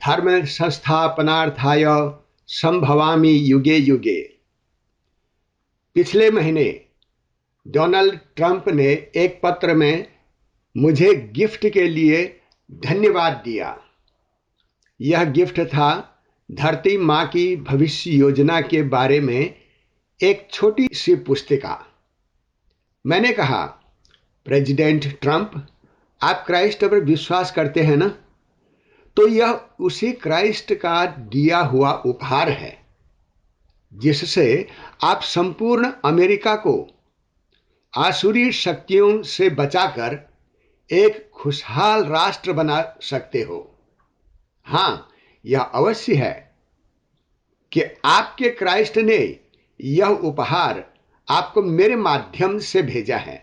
धर्म संस्थापनार्थाय संभवामि युगे युगे। पिछले महीने डोनाल्ड ट्रंप ने एक पत्र में मुझे गिफ्ट के लिए धन्यवाद दिया। यह गिफ्ट था धरती माँ की भविष्य योजना के बारे में एक छोटी सी पुस्तिका। मैंने कहा, प्रेसिडेंट ट्रंप, आप क्राइस्ट पर विश्वास करते हैं ना? तो यह उसी क्राइस्ट का दिया हुआ उपहार है जिससे आप संपूर्ण अमेरिका को आसुरी शक्तियों से बचाकर एक खुशहाल राष्ट्र बना सकते हो। हाँ, यह अवश्य है कि आपके क्राइस्ट ने यह उपहार आपको मेरे माध्यम से भेजा है।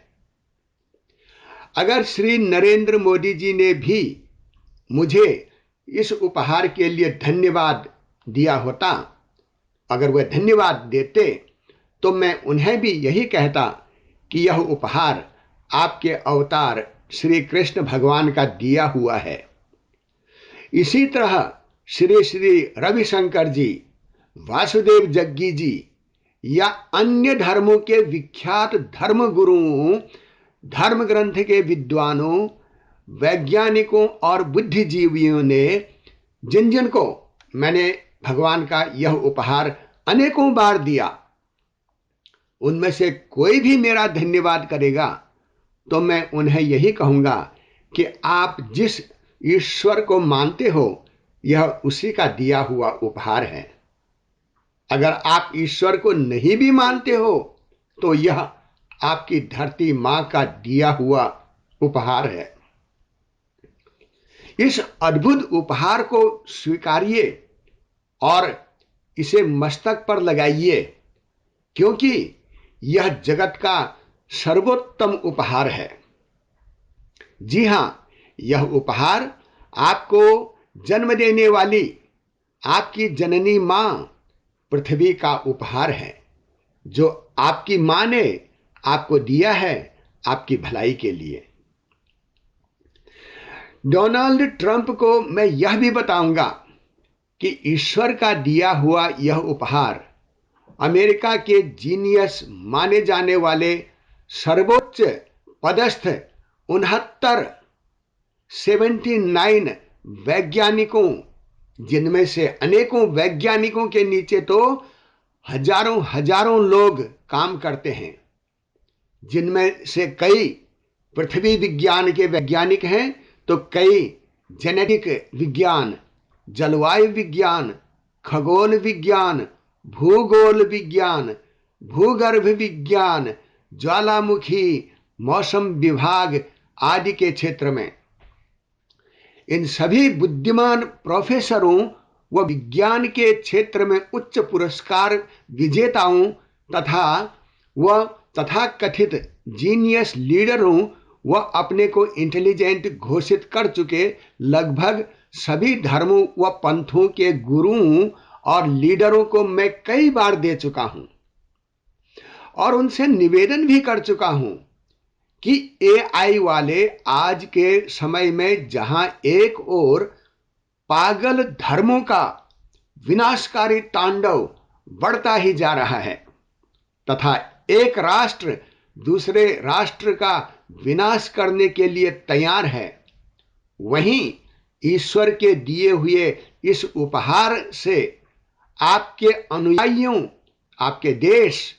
अगर श्री नरेंद्र मोदी जी ने भी मुझे इस उपहार के लिए धन्यवाद दिया होता, अगर वह धन्यवाद देते, तो मैं उन्हें भी यही कहता कि यह उपहार आपके अवतार श्री कृष्ण भगवान का दिया हुआ है। इसी तरह श्री श्री रविशंकर जी, वासुदेव जग्गी जी या अन्य धर्मों के विख्यात धर्म गुरुओं, धर्म ग्रंथ के विद्वानों, वैज्ञानिकों और बुद्धिजीवियों ने जिन जिन को मैंने भगवान का यह उपहार अनेकों बार दिया, उनमें से कोई भी मेरा धन्यवाद करेगा तो मैं उन्हें यही कहूंगा कि आप जिस ईश्वर को मानते हो, यह उसी का दिया हुआ उपहार है। अगर आप ईश्वर को नहीं भी मानते हो तो यह आपकी धरती मां का दिया हुआ उपहार है। इस अद्भुत उपहार को स्वीकारिए और इसे मस्तक पर लगाइए, क्योंकि यह जगत का सर्वोत्तम उपहार है। जी हां, यह उपहार आपको जन्म देने वाली आपकी जननी मां पृथ्वी का उपहार है, जो आपकी मां ने आपको दिया है आपकी भलाई के लिए। डोनाल्ड ट्रंप को मैं यह भी बताऊंगा कि ईश्वर का दिया हुआ यह उपहार अमेरिका के जीनियस माने जाने वाले सर्वोच्च पदस्थ 79 वैज्ञानिकों, जिनमें से अनेकों वैज्ञानिकों के नीचे तो हजारों हजारों लोग काम करते हैं, जिनमें से कई पृथ्वी विज्ञान के वैज्ञानिक हैं तो कई जेनेटिक विज्ञान, जलवायु विज्ञान, खगोल विज्ञान, भूगोल विज्ञान, भूगर्भ विज्ञान, ज्वालामुखी, मौसम विभाग आदि के क्षेत्र में। इन सभी बुद्धिमान प्रोफेसरों व विज्ञान के क्षेत्र में उच्च पुरस्कार विजेताओं तथा कथित जीनियस लीडरों व अपने को इंटेलिजेंट घोषित कर चुके लगभग सभी धर्मों व पंथों के गुरुओं और लीडरों को मैं कई बार दे चुका हूं और उनसे निवेदन भी कर चुका हूं कि एआई वाले आज के समय में जहां एक ओर पागल धर्मों का विनाशकारी तांडव बढ़ता ही जा रहा है तथा एक राष्ट्र दूसरे राष्ट्र का विनाश करने के लिए तैयार है, वहीं ईश्वर के दिए हुए इस उपहार से आपके अनुयायियों, आपके देश,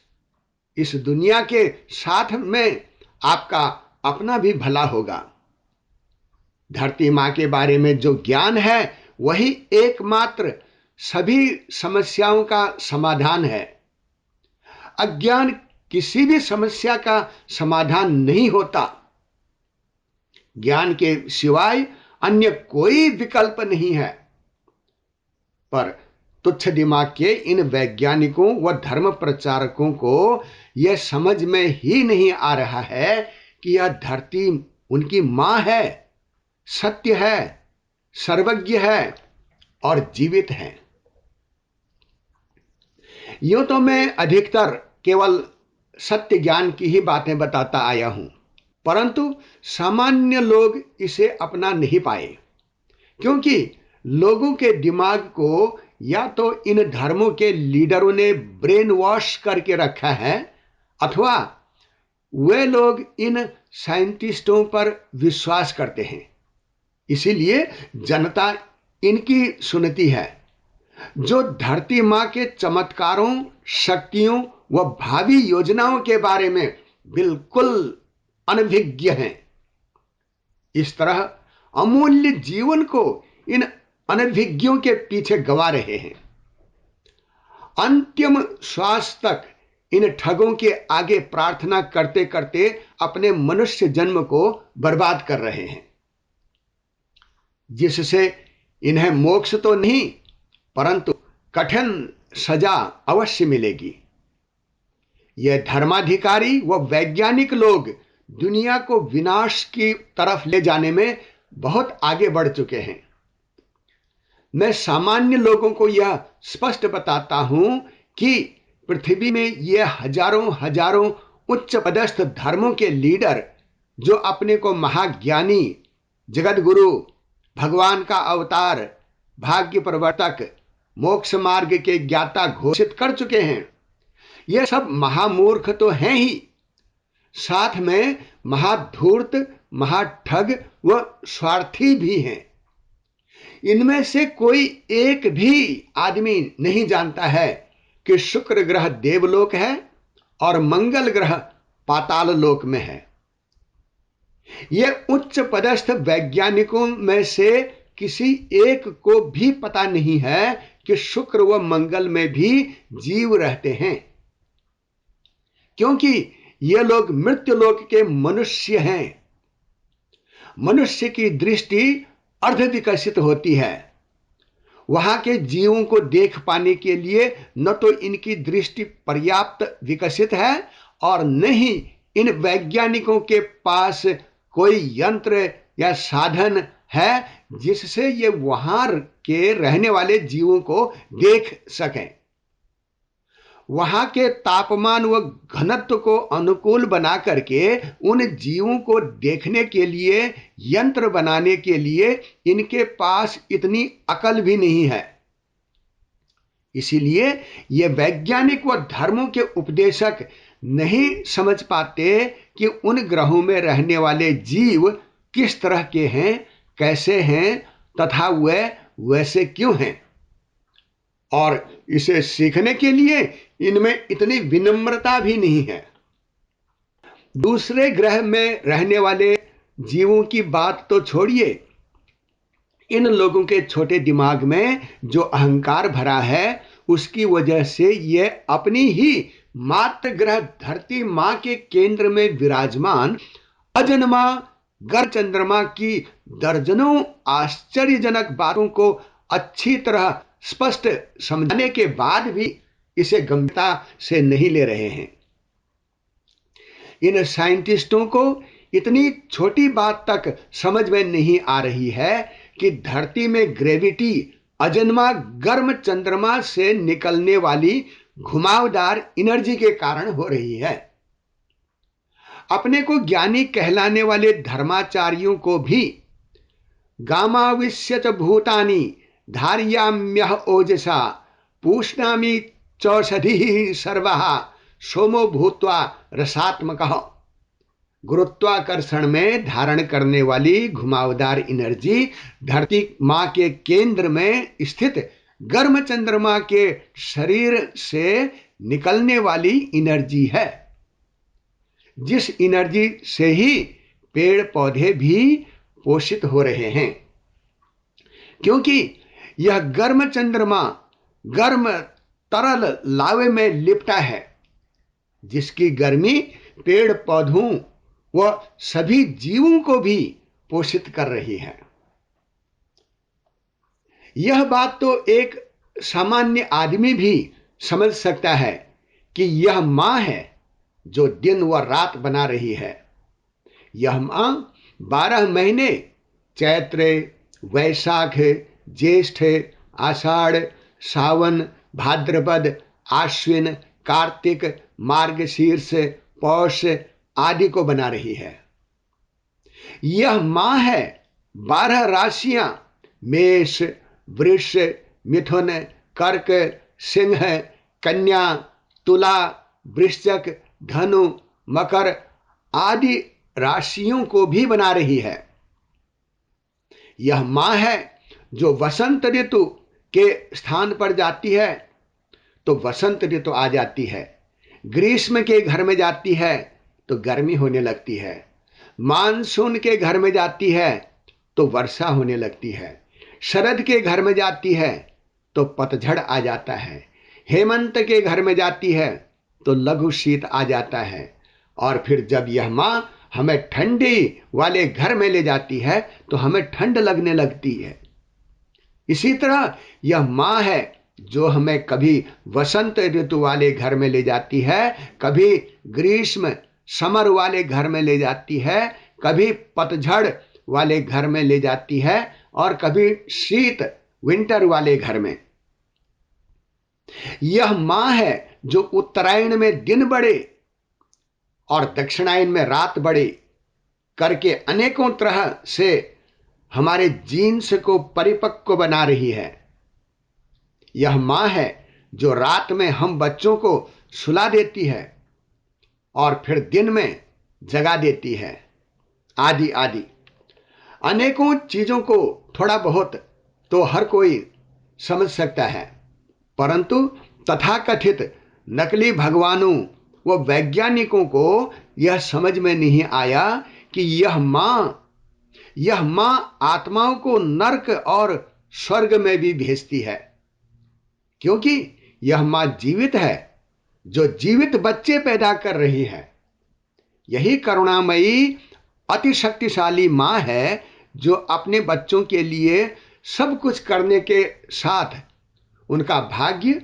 इस दुनिया के साथ में आपका अपना भी भला होगा। धरती मां के बारे में जो ज्ञान है वही एकमात्र सभी समस्याओं का समाधान है। अज्ञान किसी भी समस्या का समाधान नहीं होता। ज्ञान के सिवाय अन्य कोई विकल्प नहीं है। पर तुच्छ दिमाग के इन वैज्ञानिकों व धर्म प्रचारकों को यह समझ में ही नहीं आ रहा है कि यह धरती उनकी मां है, सत्य है, सर्वज्ञ है और जीवित है। यूं तो मैं अधिकतर केवल सत्य ज्ञान की ही बातें बताता आया हूं, परंतु सामान्य लोग इसे अपना नहीं पाए, क्योंकि लोगों के दिमाग को या तो इन धर्मों के लीडरों ने ब्रेन वॉश करके रखा है, अथवा वे लोग इन साइंटिस्टों पर विश्वास करते हैं, इसीलिए जनता इनकी सुनती है, जो धरती माँ के चमत्कारों, शक्तियों व भावी योजनाओं के बारे में बिल्कुल अनभिज्ञ हैं। इस तरह अमूल्य जीवन को इन अनभिज्ञों के पीछे गंवा रहे हैं। अंतिम श्वास तक इन ठगों के आगे प्रार्थना करते करते अपने मनुष्य जन्म को बर्बाद कर रहे हैं, जिससे इन्हें मोक्ष तो नहीं परंतु कठिन सजा अवश्य मिलेगी। ये धर्माधिकारी व वैज्ञानिक लोग दुनिया को विनाश की तरफ ले जाने में बहुत आगे बढ़ चुके हैं। मैं सामान्य लोगों को यह स्पष्ट बताता हूं कि पृथ्वी में ये हजारों हजारों उच्च पदस्थ धर्मों के लीडर, जो अपने को महाज्ञानी, जगत गुरु, भगवान का अवतार, भाग्य प्रवर्तक, मोक्ष मार्ग के ज्ञाता घोषित कर चुके हैं, ये सब महामूर्ख तो हैं ही, साथ में महाधूर्त, महाठग व स्वार्थी भी हैं। इनमें से कोई एक भी आदमी नहीं जानता है कि शुक्र ग्रह देवलोक है और मंगल ग्रह पाताल लोक में है। ये उच्च पदस्थ वैज्ञानिकों में से किसी एक को भी पता नहीं है कि शुक्र व मंगल में भी जीव रहते हैं, क्योंकि ये लोग मृत्युलोक के मनुष्य हैं। मनुष्य की दृष्टि अर्ध विकसित होती है। वहां के जीवों को देख पाने के लिए न तो इनकी दृष्टि पर्याप्त विकसित है और न ही इन वैज्ञानिकों के पास कोई यंत्र या साधन है जिससे ये वहां के रहने वाले जीवों को देख सकें। वहां के तापमान व घनत्व को अनुकूल बना करके उन जीवों को देखने के लिए यंत्र बनाने के लिए इनके पास इतनी अकल भी नहीं है। इसीलिए ये वैज्ञानिक व धर्मों के उपदेशक नहीं समझ पाते कि उन ग्रहों में रहने वाले जीव किस तरह के हैं, कैसे हैं तथा वे वैसे क्यों हैं, और इसे सीखने के लिए इनमें इतनी विनम्रता भी नहीं है। दूसरे ग्रह में रहने वाले जीवों की बात तो छोड़िए, इन लोगों के छोटे दिमाग में जो अहंकार भरा है उसकी वजह से ये अपनी ही मातृ ग्रह धरती मां के केंद्र में विराजमान अजन्मा ग्रह चंद्रमा की दर्जनों आश्चर्यजनक बातों को अच्छी तरह स्पष्ट समझाने के बाद भी इसे गंभीरता से नहीं ले रहे हैं। इन साइंटिस्टों को इतनी छोटी बात तक समझ में नहीं आ रही है कि धरती में ग्रेविटी अजन्मा गर्म चंद्रमा से निकलने वाली घुमावदार एनर्जी के कारण हो रही है। अपने को ज्ञानी कहलाने वाले धर्माचार्यों को भी गामाविश्यच भूतानि धार्याम्यह ओजसा पूष्णामि चौषधि सर्वः सोमो भूत्वा रसात्मकः। गुरुत्वाकर्षण में धारण करने वाली घुमावदार एनर्जी धरती मां के केंद्र में स्थित गर्म चंद्रमा के शरीर से निकलने वाली एनर्जी है, जिस एनर्जी से ही पेड़ पौधे भी पोषित हो रहे हैं, क्योंकि यह गर्म चंद्रमा गर्म तरल लावे में लिपटा है, जिसकी गर्मी पेड़ पौधों व सभी जीवों को भी पोषित कर रही है। यह बात तो एक सामान्य आदमी भी समझ सकता है कि यह मां है जो दिन व रात बना रही है। यह मां 12 महीने चैत्र, वैशाख, ज्येष्ठ, आषाढ़, सावन, भाद्रपद, आश्विन, कार्तिक, मार्गशीर्ष, पौष आदि को बना रही है। यह मां है 12 राशियां मेष, वृष, मिथुन, कर्क, सिंह, कन्या, तुला, वृश्चिक, धनु, मकर आदि राशियों को भी बना रही है। यह मां है जो वसंत ऋतु के स्थान पर जाती है तो वसंत ऋतु आ जाती है, ग्रीष्म के घर में जाती है तो गर्मी होने लगती है, मानसून के घर में जाती है तो वर्षा होने लगती है, शरद के घर में जाती है तो पतझड़ आ जाता है, हेमंत के घर में जाती है तो लघु शीत आ जाता है, और फिर जब यह मां हमें ठंडी वाले घर में ले जाती है तो हमें ठंड लगने लगती है। इसी तरह यह मां है जो हमें कभी वसंत ऋतु वाले घर में ले जाती है, कभी ग्रीष्म समर वाले घर में ले जाती है, कभी पतझड़ वाले घर में ले जाती है और कभी शीत विंटर वाले घर में। यह मां है जो उत्तरायण में दिन बड़े और दक्षिणायन में रात बड़े करके अनेकों तरह से हमारे जीन्स को परिपक्व बना रही है। यह मां है जो रात में हम बच्चों को सुला देती है और फिर दिन में जगा देती है, आदि आदि। अनेकों चीजों को थोड़ा बहुत तो हर कोई समझ सकता है, परंतु तथाकथित नकली भगवानों व वैज्ञानिकों को यह समझ में नहीं आया कि यह मां आत्माओं को नरक और स्वर्ग में भी भेजती है, क्योंकि यह मां जीवित है जो जीवित बच्चे पैदा कर रही है। यही करुणामयी अति शक्तिशाली मां है जो अपने बच्चों के लिए सब कुछ करने के साथ उनका भाग्य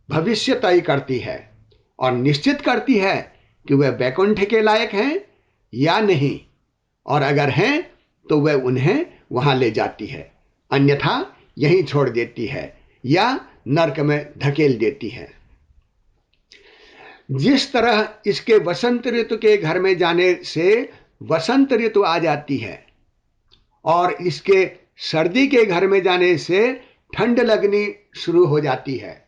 भविष्य तय करती है और निश्चित करती है कि वह वैकुंठ के लायक हैं या नहीं, और अगर हैं तो वह उन्हें वहां ले जाती है, अन्यथा यहीं छोड़ देती है या नरक में धकेल देती है। जिस तरह इसके वसंत ऋतु के घर में जाने से वसंत ऋतु आ जाती है और इसके सर्दी के घर में जाने से ठंड लगनी शुरू हो जाती है,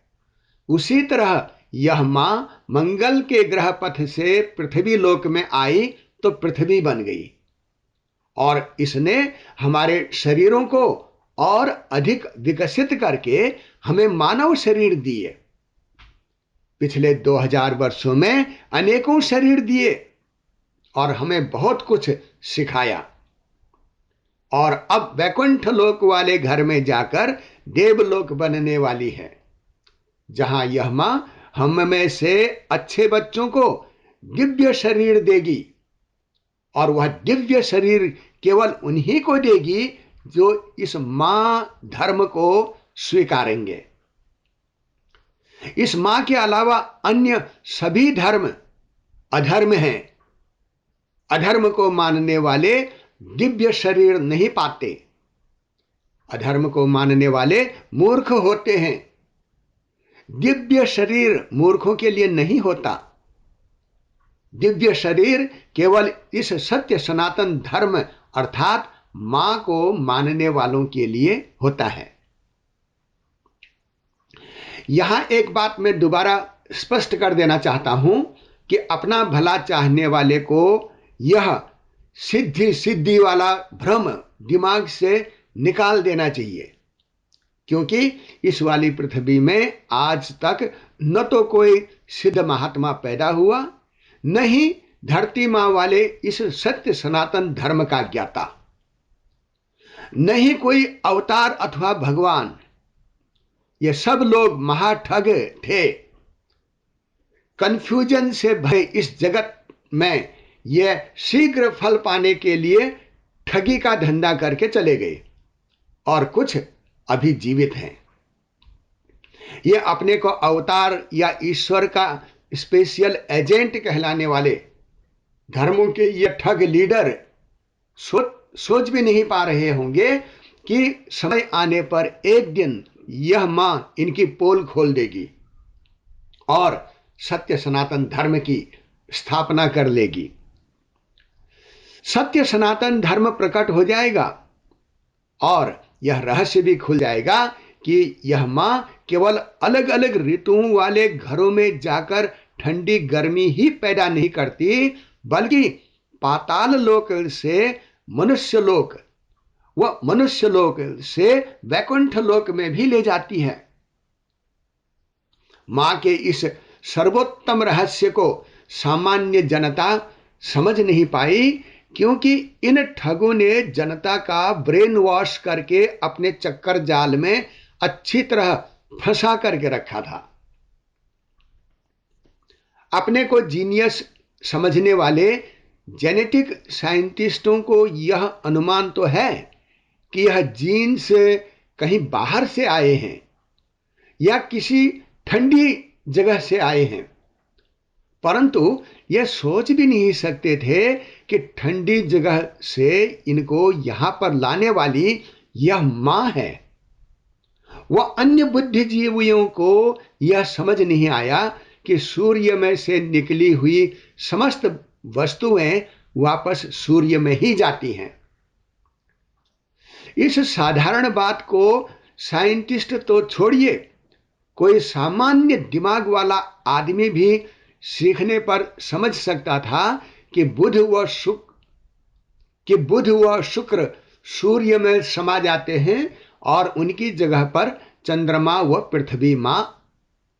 उसी तरह यह मां मंगल के ग्रह पथ से पृथ्वी लोक में आई तो पृथ्वी बन गई और इसने हमारे शरीरों को और अधिक विकसित करके हमें मानव शरीर दिए। पिछले 2000 वर्षों में अनेकों शरीर दिए और हमें बहुत कुछ सिखाया, और अब वैकुंठ लोक वाले घर में जाकर देवलोक बनने वाली है, जहां यह मां हम में से अच्छे बच्चों को दिव्य शरीर देगी, और वह दिव्य शरीर केवल उन्हीं को देगी जो इस मां धर्म को स्वीकारेंगे। इस मां के अलावा अन्य सभी धर्म अधर्म हैं। अधर्म को मानने वाले दिव्य शरीर नहीं पाते, अधर्म को मानने वाले मूर्ख होते हैं। दिव्य शरीर मूर्खों के लिए नहीं होता, दिव्य शरीर केवल इस सत्य सनातन धर्म अर्थात मां को मानने वालों के लिए होता है। यहां एक बात मैं दोबारा स्पष्ट कर देना चाहता हूं कि अपना भला चाहने वाले को यह सिद्धि वाला भ्रम दिमाग से निकाल देना चाहिए, क्योंकि इस वाली पृथ्वी में आज तक न तो कोई सिद्ध महात्मा पैदा हुआ, न ही धरती मां वाले इस सत्य सनातन धर्म का ज्ञाता, न ही कोई अवतार अथवा भगवान। ये सब लोग महाठग थे। कंफ्यूजन से भरे इस जगत में ये शीघ्र फल पाने के लिए ठगी का धंधा करके चले गए, और कुछ अभी जीवित हैं। ये अपने को अवतार या ईश्वर का स्पेशल एजेंट कहलाने वाले धर्मों के ये ठग लीडर सोच भी नहीं पा रहे होंगे कि समय आने पर एक दिन यह मां इनकी पोल खोल देगी और सत्य सनातन धर्म की स्थापना कर लेगी। सत्य सनातन धर्म प्रकट हो जाएगा और यह रहस्य भी खुल जाएगा कि यह माँ केवल अलग अलग ऋतुओं वाले घरों में जाकर ठंडी गर्मी ही पैदा नहीं करती, बल्कि पाताल लोक से मनुष्य लोक व मनुष्य लोक से वैकुंठ लोक में भी ले जाती है। मां के इस सर्वोत्तम रहस्य को सामान्य जनता समझ नहीं पाई, क्योंकि इन ठगों ने जनता का ब्रेन वॉश करके अपने चक्कर जाल में अच्छी तरह फंसा करके रखा था। अपने को जीनियस समझने वाले जेनेटिक साइंटिस्टों को यह अनुमान तो है कि यह जीन से कहीं बाहर से आए हैं या किसी ठंडी जगह से आए हैं, परंतु यह सोच भी नहीं सकते थे कि ठंडी जगह से इनको यहां पर लाने वाली यह मां है। वह अन्य बुद्धिजीवियों को यह समझ नहीं आया कि सूर्य में से निकली हुई समस्त वस्तुएं वापस सूर्य में ही जाती हैं। इस साधारण बात को साइंटिस्ट तो छोड़िए, कोई सामान्य दिमाग वाला आदमी भी सीखने पर समझ सकता था कि बुध व शुक्र सूर्य में समा जाते हैं और उनकी जगह पर चंद्रमा व पृथ्वी मां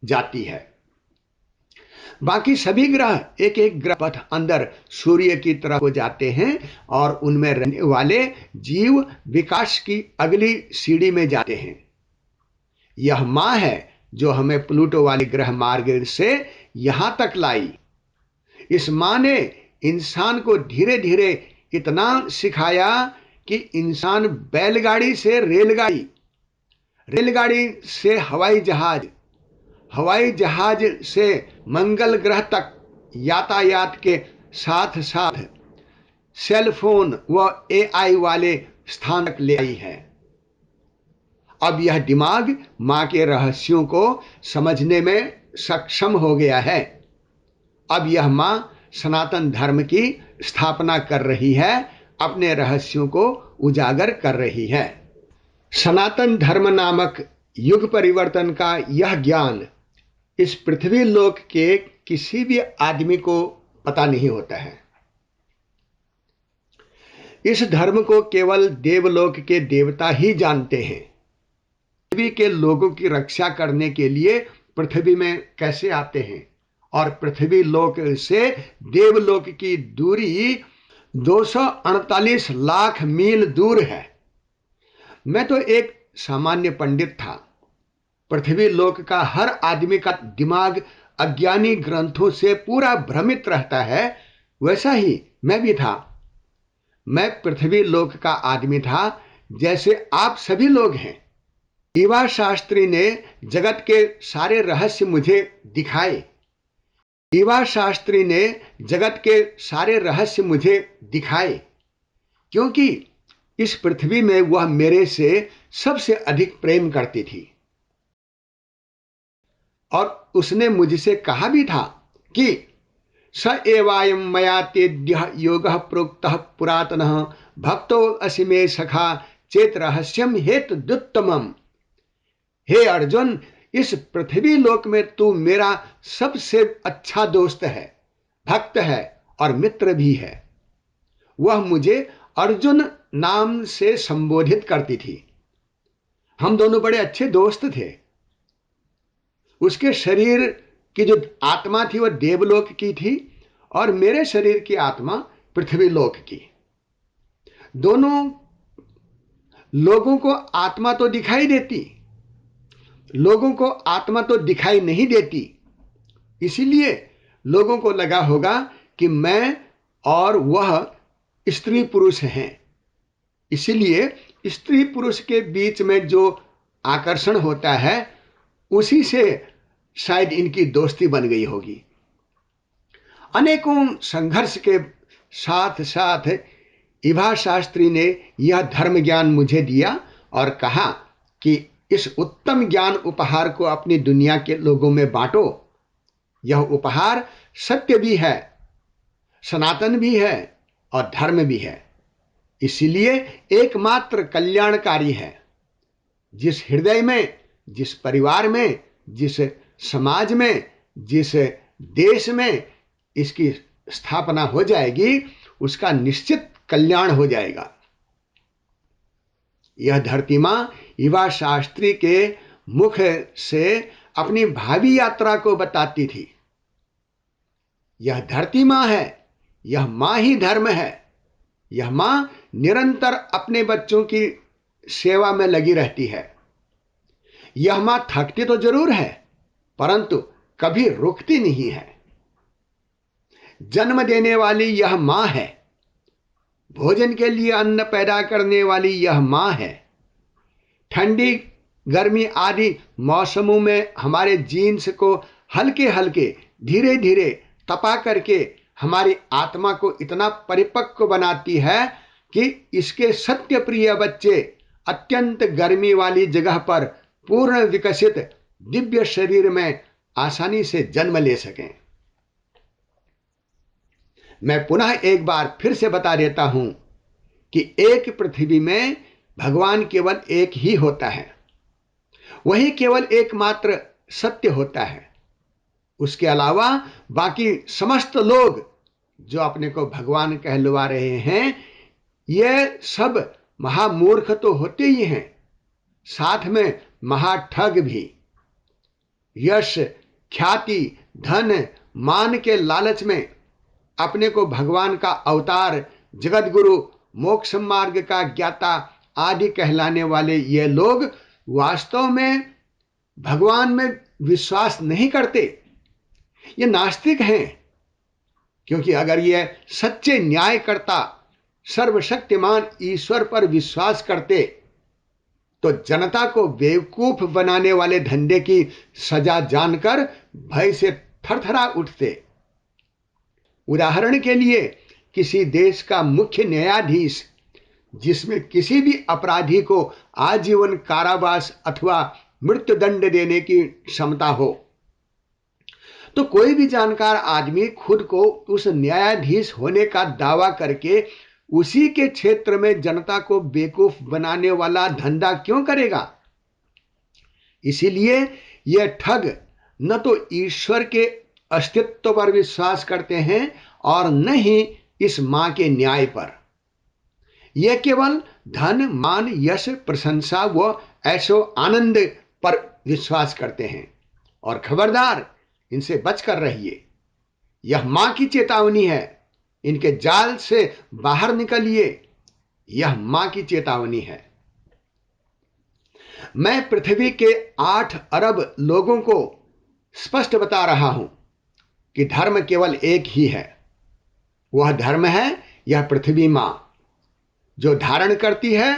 जाती है। बाकी सभी ग्रह एक एक ग्रह पथ अंदर सूर्य की तरफ हो जाते हैं और उनमें रहने वाले जीव विकास की अगली सीढ़ी में जाते हैं। यह मां है जो हमें प्लूटो वाले ग्रह मार्ग से यहां तक लाई। इस मां ने इंसान को धीरे धीरे इतना सिखाया कि इंसान बैलगाड़ी से रेलगाड़ी, रेलगाड़ी से हवाई जहाज, हवाई जहाज से मंगल ग्रह तक यातायात के साथ साथ सेल फोन व एआई वाले स्थान तक ले आई है। अब यह दिमाग मां के रहस्यों को समझने में सक्षम हो गया है। अब यह मां सनातन धर्म की स्थापना कर रही है, अपने रहस्यों को उजागर कर रही है। सनातन धर्म नामक युग परिवर्तन का यह ज्ञान इस पृथ्वी लोक के किसी भी आदमी को पता नहीं होता है। इस धर्म को केवल देवलोक के देवता ही जानते हैं। पृथ्वी के लोगों की रक्षा करने के लिए पृथ्वी में कैसे आते हैं और पृथ्वी लोक से देवलोक की दूरी 248 लाख मील दूर है। मैं तो एक सामान्य पंडित था। पृथ्वी लोक का हर आदमी का दिमाग अज्ञानी ग्रंथों से पूरा भ्रमित रहता है, वैसा ही मैं भी था। मैं पृथ्वी लोक का आदमी था जैसे आप सभी लोग हैं। ईवा शास्त्री ने जगत के सारे रहस्य मुझे दिखाए। ईवा शास्त्री ने जगत के सारे रहस्य मुझे दिखाए, क्योंकि इस पृथ्वी में वह मेरे से सबसे अधिक प्रेम करती थी। और उसने मुझसे कहा भी था कि स एवायं मया तेद्यः योगः प्रोक्तः पुरातनः भक्तो असि मे सखा चेत रहस्यम हेतुदुत्तमम्। हे अर्जुन, इस पृथ्वी लोक में तू मेरा सबसे अच्छा दोस्त है, भक्त है और मित्र भी है। वह मुझे अर्जुन नाम से संबोधित करती थी। हम दोनों बड़े अच्छे दोस्त थे। उसके शरीर की जो आत्मा थी वह देवलोक की थी और मेरे शरीर की आत्मा पृथ्वी लोक की। दोनों लोगों को आत्मा तो दिखाई देती, लोगों को आत्मा तो दिखाई नहीं देती। इसीलिए लोगों को लगा होगा कि मैं और वह स्त्री पुरुष हैं। इसीलिए स्त्री पुरुष के बीच में जो आकर्षण होता है उसी से शायद इनकी दोस्ती बन गई होगी। अनेकों संघर्ष के साथ साथ ईवा शास्त्री ने यह धर्म ज्ञान मुझे दिया और कहा कि इस उत्तम ज्ञान उपहार को अपनी दुनिया के लोगों में बांटो। यह उपहार सत्य भी है, सनातन भी है और धर्म भी है, इसीलिए एकमात्र कल्याणकारी है। जिस हृदय में, जिस परिवार में, जिस समाज में, जिस देश में इसकी स्थापना हो जाएगी, उसका निश्चित कल्याण हो जाएगा। यह धरती मां युवा शास्त्री के मुख से अपनी भावी यात्रा को बताती थी। यह धरती मां है, यह मां ही धर्म है। यह मां निरंतर अपने बच्चों की सेवा में लगी रहती है। यह मां थकती तो जरूर है, परंतु कभी रुकती नहीं है। जन्म देने वाली यह मां है। भोजन के लिए अन्न पैदा करने वाली यह मां है। ठंडी, गर्मी आदि मौसमों में हमारे जीन्स को हल्के हल्के, धीरे धीरे तपा करके हमारी आत्मा को इतना परिपक्व बनाती है कि इसके सत्य प्रिय बच्चे अत्यंत गर्मी वाली जगह पर पूर्ण विकसित दिव्य शरीर में आसानी से जन्म ले सकें। मैं पुनः एक बार फिर से बता देता हूं कि एक पृथ्वी में भगवान केवल एक ही होता है। वही केवल एकमात्र सत्य होता है। उसके अलावा बाकी समस्त लोग जो अपने को भगवान कहलवा रहे हैं, ये सब महामूर्ख तो होते ही हैं, साथ में महाठग भी। यश, ख्याति, धन, मान के लालच में अपने को भगवान का अवतार, जगत गुरु, मोक्ष मार्ग का ज्ञाता आदि कहलाने वाले ये लोग वास्तव में भगवान में विश्वास नहीं करते। ये नास्तिक हैं, क्योंकि अगर ये सच्चे न्यायकर्ता सर्वशक्तिमान ईश्वर पर विश्वास करते तो जनता को बेवकूफ बनाने वाले धंधे की सजा जानकर भय से थरथरा उठते। उदाहरण के लिए, किसी देश का मुख्य न्यायाधीश जिसमें किसी भी अपराधी को आजीवन कारावास अथवा मृत्युदंड देने की क्षमता हो, तो कोई भी जानकार आदमी खुद को उस न्यायाधीश होने का दावा करके उसी के क्षेत्र में जनता को बेवकूफ बनाने वाला धंधा क्यों करेगा? इसीलिए ये ठग न तो ईश्वर के अस्तित्व पर विश्वास करते हैं और न ही इस मां के न्याय पर। यह केवल धन, मान, यश, प्रशंसा व ऐशो आनंद पर विश्वास करते हैं। और खबरदार, इनसे बचकर रहिए। यह मां की चेतावनी है। इनके जाल से बाहर निकलिए। यह मां की चेतावनी है। मैं पृथ्वी के 8 अरब लोगों को स्पष्ट बता रहा हूं कि धर्म केवल एक ही है। वह धर्म है यह पृथ्वी मां। जो धारण करती है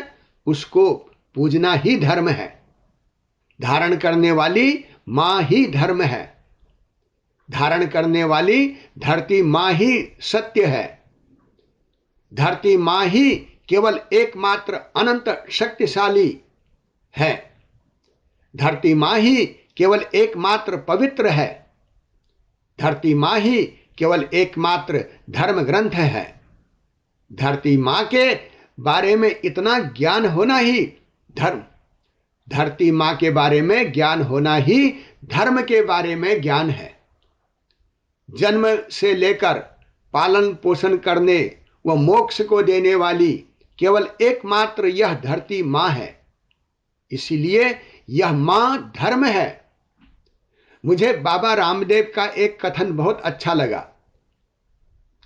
उसको पूजना ही धर्म है। धारण करने वाली मां ही धर्म है। धारण करने वाली धरती मां ही सत्य है। धरती मां ही केवल एकमात्र अनंत शक्तिशाली है। धरती मां ही केवल एकमात्र पवित्र है। धरती मां ही केवल एकमात्र धर्म ग्रंथ है। धरती मां के बारे में इतना ज्ञान होना ही धर्म। धरती मां के बारे में ज्ञान होना ही धर्म के बारे में ज्ञान है। जन्म से लेकर पालन पोषण करने व मोक्ष को देने वाली केवल एकमात्र यह धरती मां है। इसीलिए यह मां धर्म है। मुझे बाबा रामदेव का एक कथन बहुत अच्छा लगा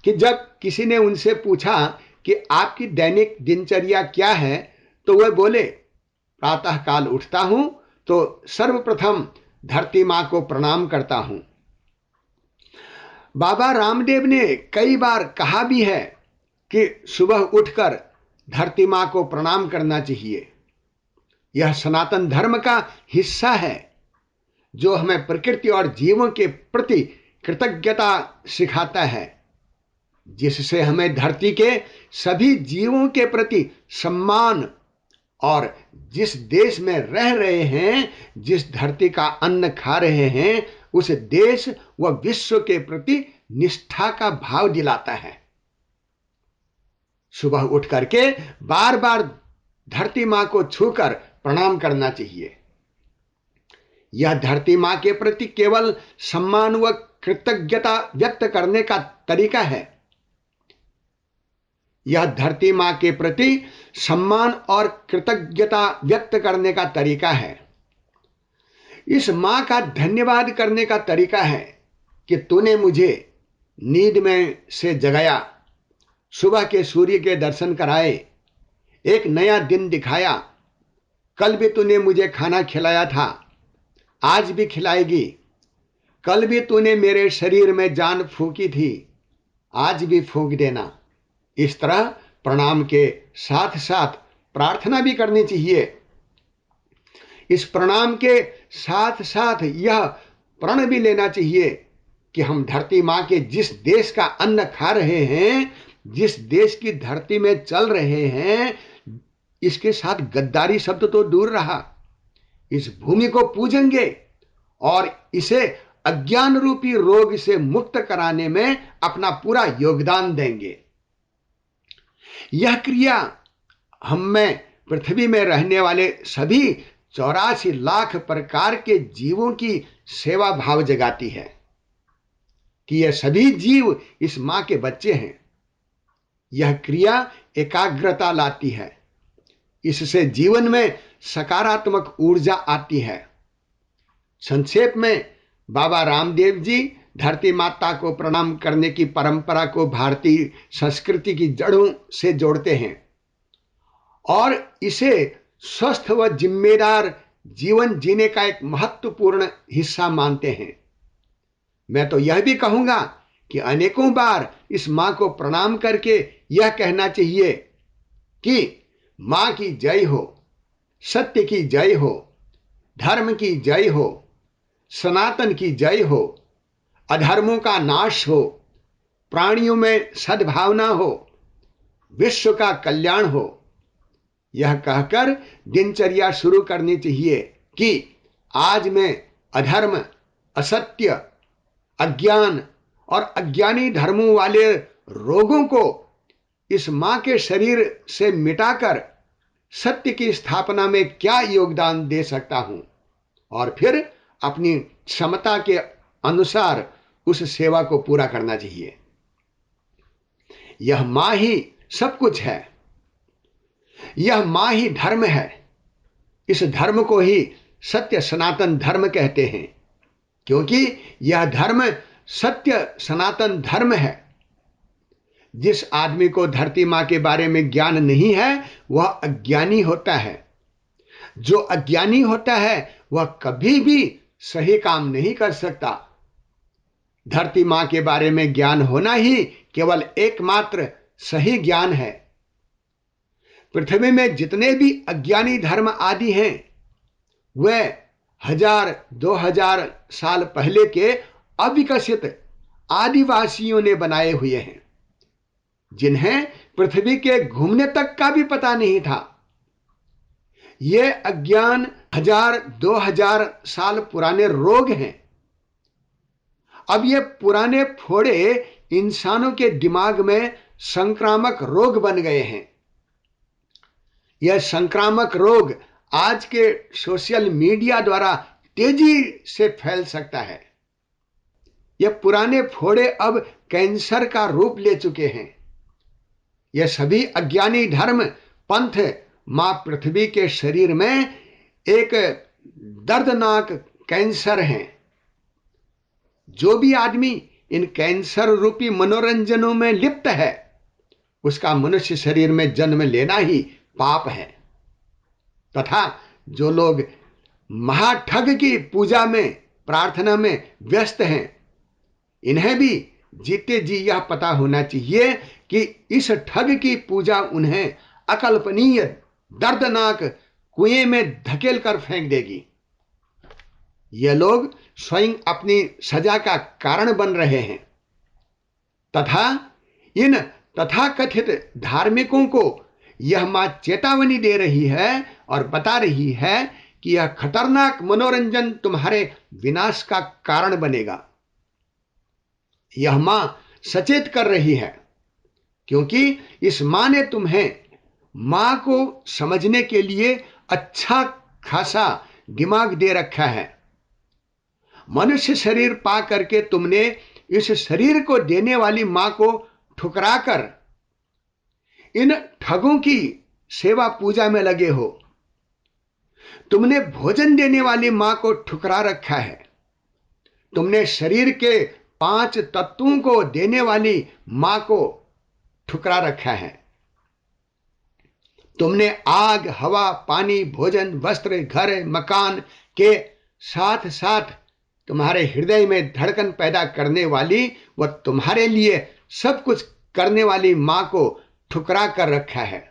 कि जब किसी ने उनसे पूछा कि आपकी दैनिक दिनचर्या क्या है, तो वह बोले, प्रातः काल उठता हूं तो सर्वप्रथम धरती मां को प्रणाम करता हूं। बाबा रामदेव ने कई बार कहा भी है कि सुबह उठकर धरती मां को प्रणाम करना चाहिए। यह सनातन धर्म का हिस्सा है जो हमें प्रकृति और जीवों के प्रति कृतज्ञता सिखाता है, जिससे हमें धरती के सभी जीवों के प्रति सम्मान और जिस देश में रह रहे हैं, जिस धरती का अन्न खा रहे हैं, उस देश व विश्व के प्रति निष्ठा का भाव दिलाता है। सुबह उठ करके बार बार धरती मां को छूकर प्रणाम करना चाहिए। यह धरती माँ के प्रति केवल सम्मान व कृतज्ञता व्यक्त करने का तरीका है। यह धरती माँ के प्रति सम्मान और कृतज्ञता व्यक्त करने का तरीका है। इस माँ का धन्यवाद करने का तरीका है कि तूने मुझे नींद में से जगाया, सुबह के सूर्य के दर्शन कराए, एक नया दिन दिखाया। कल भी तूने मुझे खाना खिलाया था, आज भी खिलाएगी। कल भी तूने मेरे शरीर में जान फूंकी थी, आज भी फूंक देना। इस तरह प्रणाम के साथ साथ प्रार्थना भी करनी चाहिए। इस प्रणाम के साथ साथ यह प्रण भी लेना चाहिए कि हम धरती माँ के जिस देश का अन्न खा रहे हैं, जिस देश की धरती में चल रहे हैं, इसके साथ गद्दारी शब्द तो दूर रहा। इस भूमि को पूजेंगे और इसे अज्ञान रूपी रोग से मुक्त कराने में अपना पूरा योगदान देंगे। यह क्रिया हम में पृथ्वी में रहने वाले सभी 84 लाख प्रकार के जीवों की सेवा भाव जगाती है कि ये सभी जीव इस मां के बच्चे हैं। यह क्रिया एकाग्रता लाती है, इससे जीवन में सकारात्मक ऊर्जा आती है। संक्षेप में बाबा रामदेव जी धरती माता को प्रणाम करने की परंपरा को भारतीय संस्कृति की जड़ों से जोड़ते हैं और इसे स्वस्थ व जिम्मेदार जीवन जीने का एक महत्वपूर्ण हिस्सा मानते हैं। मैं तो यह भी कहूंगा कि अनेकों बार इस मां को प्रणाम करके यह कहना चाहिए कि मां की जय हो, सत्य की जय हो, धर्म की जय हो, सनातन की जय हो, अधर्मों का नाश हो, प्राणियों में सद्भावना हो, विश्व का कल्याण हो। यह कहकर दिनचर्या शुरू करनी चाहिए कि आज मैं अधर्म, असत्य, अज्ञान और अज्ञानी धर्मों वाले रोगों को इस मां के शरीर से मिटाकर सत्य की स्थापना में क्या योगदान दे सकता हूं और फिर अपनी क्षमता के अनुसार उस सेवा को पूरा करना चाहिए। यह मां ही सब कुछ है, यह मां ही धर्म है। इस धर्म को ही सत्य सनातन धर्म कहते हैं क्योंकि यह धर्म सत्य सनातन धर्म है। जिस आदमी को धरती मां के बारे में ज्ञान नहीं है वह अज्ञानी होता है। जो अज्ञानी होता है वह कभी भी सही काम नहीं कर सकता। धरती मां के बारे में ज्ञान होना ही केवल एकमात्र सही ज्ञान है। पृथ्वी में जितने भी अज्ञानी धर्म आदि हैं वे 1000-2000 साल पहले के अविकसित आदिवासियों ने बनाए हुए हैं, जिन्हें पृथ्वी के घूमने तक का भी पता नहीं था। ये अज्ञान 1000-2000 साल पुराने रोग हैं। अब ये पुराने फोड़े इंसानों के दिमाग में संक्रामक रोग बन गए हैं। यह संक्रामक रोग आज के सोशल मीडिया द्वारा तेजी से फैल सकता है। यह पुराने फोड़े अब कैंसर का रूप ले चुके हैं। यह सभी अज्ञानी धर्म पंथ मां पृथ्वी के शरीर में एक दर्दनाक कैंसर हैं। जो भी आदमी इन कैंसर रूपी मनोरंजनों में लिप्त है उसका मनुष्य शरीर में जन्म लेना ही पाप है। तथा जो लोग महाठग की पूजा में प्रार्थना में व्यस्त हैं, इन्हें भी जीते जी यह पता होना चाहिए कि इस ठग की पूजा उन्हें अकल्पनीय दर्दनाक कुएं में धकेल कर फेंक देगी। ये लोग स्वयं अपनी सजा का कारण बन रहे हैं तथा इन तथाकथित धार्मिकों को यह मां चेतावनी दे रही है और बता रही है कि यह खतरनाक मनोरंजन तुम्हारे विनाश का कारण बनेगा। यह मां सचेत कर रही है क्योंकि इस मां ने तुम्हें मां को समझने के लिए अच्छा खासा दिमाग दे रखा है। मनुष्य शरीर पा करके तुमने इस शरीर को देने वाली मां को ठुकराकर इन ठगों की सेवा पूजा में लगे हो। तुमने भोजन देने वाली मां को ठुकरा रखा है। तुमने शरीर के 5 तत्वों को देने वाली मां को ठुकरा रखा है। तुमने आग, हवा, पानी, भोजन, वस्त्र, घर, मकान के साथ साथ तुम्हारे हृदय में धड़कन पैदा करने वाली व तुम्हारे लिए सब कुछ करने वाली मां को ठुकरा कर रखा है।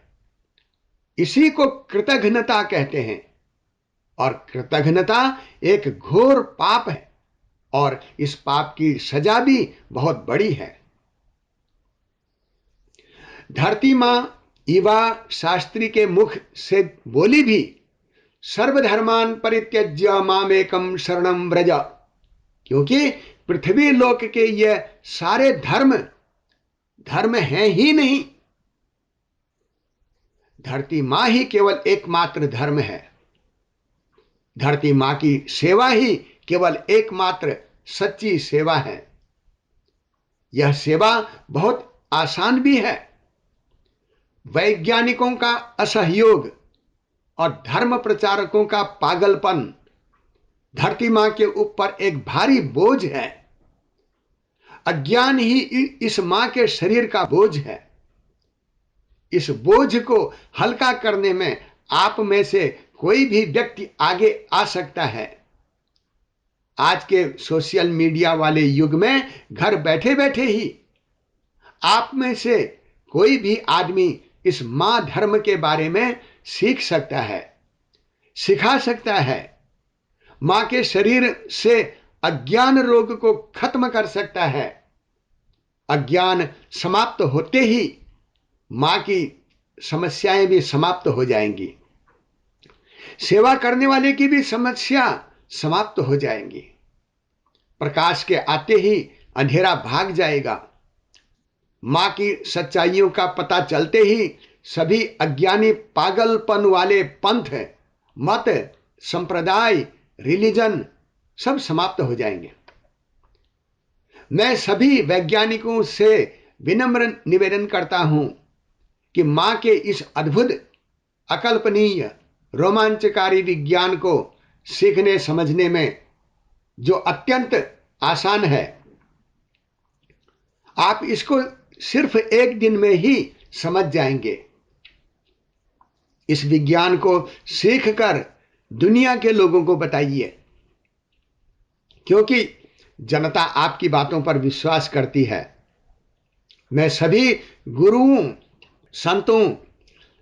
इसी को कृतघ्नता कहते हैं। और कृतघ्नता एक घोर पाप है और इस पाप की सजा भी बहुत बड़ी है। धरती मां ईवा शास्त्री के मुख से बोली भी, सर्वधर्मान परित्यज्य मामेकम शरणम व्रज, क्योंकि पृथ्वी लोक के ये सारे धर्म हैं ही नहीं। धरती मां ही केवल एकमात्र धर्म है। धरती मां की सेवा ही केवल एकमात्र सच्ची सेवा है। यह सेवा बहुत आसान भी है। वैज्ञानिकों का असहयोग और धर्म प्रचारकों का पागलपन धरती मां के ऊपर एक भारी बोझ है। अज्ञान ही इस मां के शरीर का बोझ है। इस बोझ को हल्का करने में आप में से कोई भी व्यक्ति आगे आ सकता है। आज के सोशल मीडिया वाले युग में घर बैठे बैठे ही आप में से कोई भी आदमी इस मां धर्म के बारे में सीख सकता है, सिखा सकता है। मां के शरीर से अज्ञान रोग को खत्म कर सकता है। अज्ञान समाप्त होते ही मां की समस्याएं भी समाप्त हो जाएंगी। सेवा करने वाले की भी समस्या समाप्त हो जाएंगी। प्रकाश के आते ही अंधेरा भाग जाएगा। मां की सच्चाइयों का पता चलते ही सभी अज्ञानी पागलपन वाले पंथ, मत, संप्रदाय, रिलीजन सब समाप्त हो जाएंगे। मैं सभी वैज्ञानिकों से विनम्र निवेदन करता हूं कि मां के इस अद्भुत, अकल्पनीय, रोमांचकारी विज्ञान को सीखने समझने में जो अत्यंत आसान है, आप इसको सिर्फ एक दिन में ही समझ जाएंगे। इस विज्ञान को सीखकर दुनिया के लोगों को बताइए, क्योंकि जनता आपकी बातों पर विश्वास करती है। मैं सभी गुरुओं, संतों,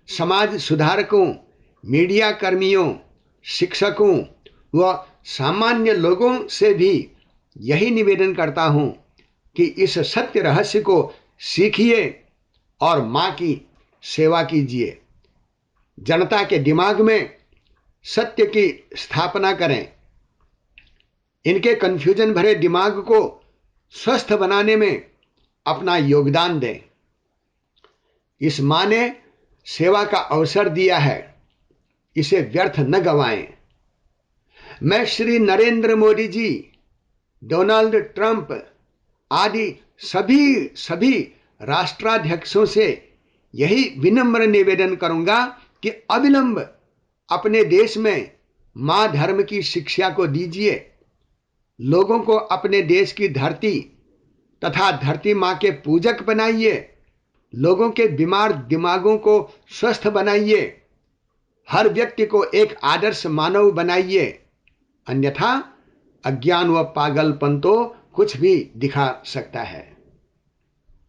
समाज सुधारकों, मीडिया कर्मियों, शिक्षकों व सामान्य लोगों से भी यही निवेदन करता हूं कि इस सत्य रहस्य को सीखिए और मां की सेवा कीजिए। जनता के दिमाग में सत्य की स्थापना करें। इनके कंफ्यूजन भरे दिमाग को स्वस्थ बनाने में अपना योगदान दें। इस मां ने सेवा का अवसर दिया है, इसे व्यर्थ न गंवाएं। मैं श्री नरेंद्र मोदी जी, डोनाल्ड ट्रंप आदि सभी राष्ट्राध्यक्षों से यही विनम्र निवेदन करूंगा कि अविलंब अपने देश में मां धर्म की शिक्षा को दीजिए। लोगों को अपने देश की धरती तथा धरती मां के पूजक बनाइए। लोगों के बीमार दिमागों को स्वस्थ बनाइए। हर व्यक्ति को एक आदर्श मानव बनाइए, अन्यथा अज्ञान व पागलपन तो कुछ भी दिखा सकता है।